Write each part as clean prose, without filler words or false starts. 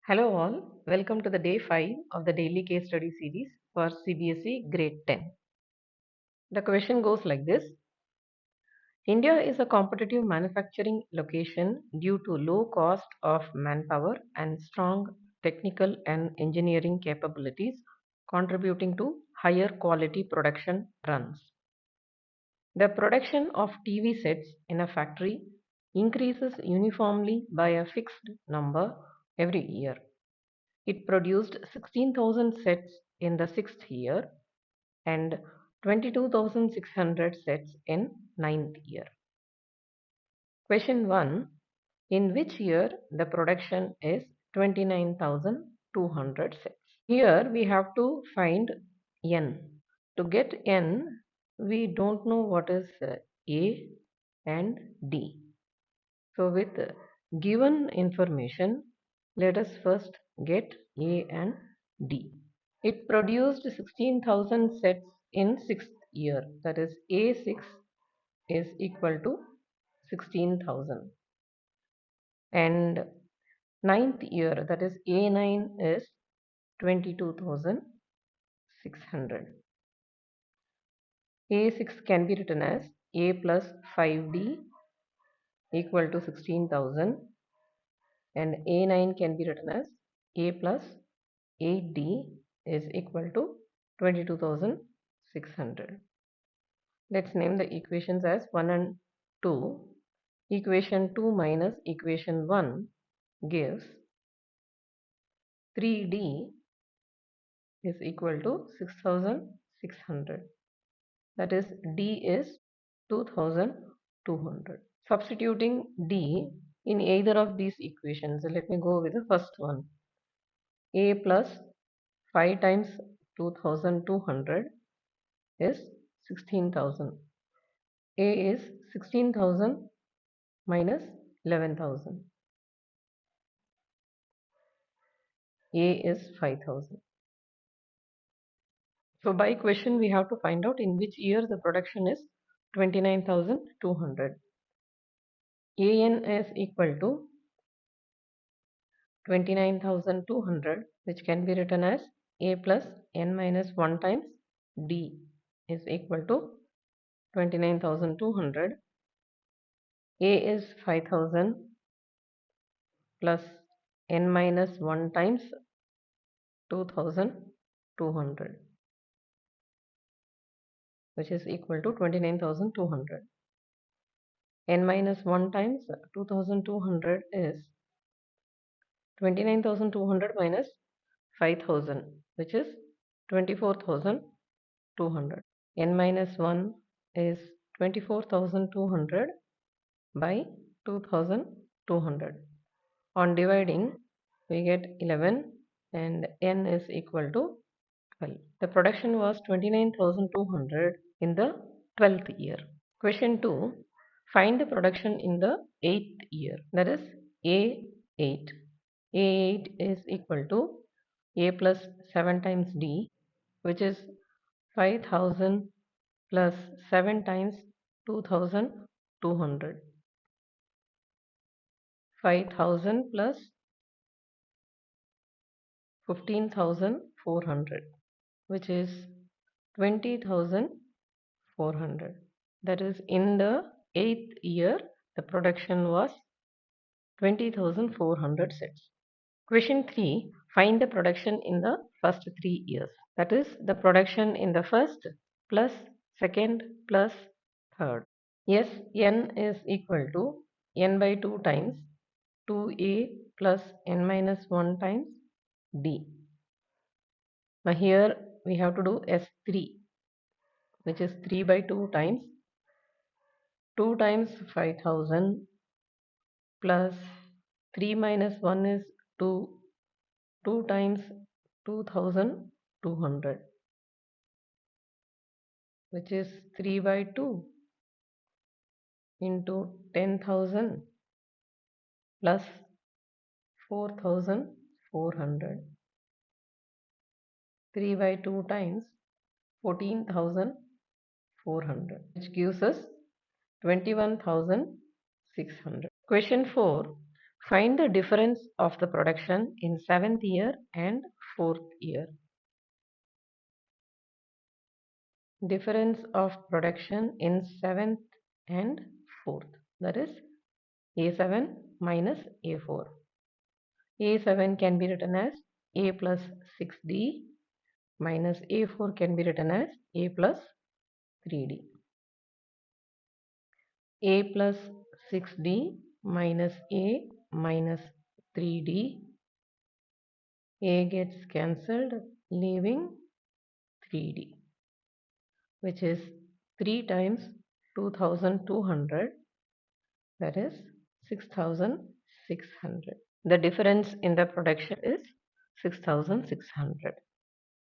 Hello all, welcome to the day 5 of the daily case study series for CBSE grade 10. The question goes like this. India is a competitive manufacturing location due to low cost of manpower and strong technical and engineering capabilities contributing to higher quality production runs. The production of TV sets in a factory increases uniformly by a fixed number every year. It produced 16,000 sets in the sixth year and 22,600 sets in ninth year. Question 1. In which year the production is 29,200 sets? Here we have to find N. To get N, we don't know what is A and D. So with given information, let us first get A and D. It produced 16,000 sets in sixth year. That is A6 is equal to 16,000. And ninth year, that is A9 is 22,600. A6 can be written as A plus 5D equal to 16,000, and A9 can be written as A plus 8D is equal to 22,600. Let's name the equations as 1 and 2. Equation 2 minus equation 1 gives 3D is equal to 6,600. That is D is 2,200. Substituting D in either of these equations, let me go with the first one. A plus 5 times 2,200 is 16,000. A is 16,000 minus 11,000. A is 5,000. So by question we have to find out in which year the production is 29,200. AN is equal to 29,200, which can be written as A plus N minus 1 times D is equal to 29,200. A is 5,000 plus N minus 1 times 2,200, which is equal to 29,200. N minus 1 times 2,200 is 29,200 minus 5,000, which is 24,200. N minus 1 is 24,200 by 2,200. On dividing, we get 11 and N is equal to 12. The production was 29,200 in the 12th year. Question 2. Find the production in the 8th year. That is A8. A8 is equal to A plus 7 times D, which is 5,000 plus 7 times 2,200. 5,000 plus 15,400, which is 20,400. That is in the 8th year, the production was 20,400 sets. Question 3. Find the production in the first 3 years. That is the production in the first plus second plus third. Yes, N is equal to N by 2 times 2A plus N minus 1 times D. Now here we have to do S3, which is 3 by 2 times 2 times 5,000 plus 3 minus 1 is 2, 2 times 2,200, which is 3 by 2 into 10,000 plus 4,400. 3 by 2 times 14,400, which gives us 21,600. Question 4. Find the difference of the production in 7th year and 4th year. Difference of production in 7th and 4th, that is A7 minus A4. A7 can be written as A plus 6D minus A4 can be written as A plus 3D. A plus 6D minus A minus 3D. A gets cancelled, leaving 3D, which is 3 times 2200, that is 6600. The difference in the production is 6600.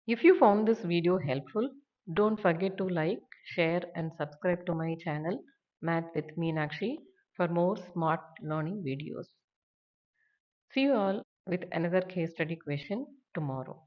If you found this video helpful, don't forget to like, share and subscribe to my channel Math with Meenakshi for more smart learning videos. See you all with another case study question tomorrow.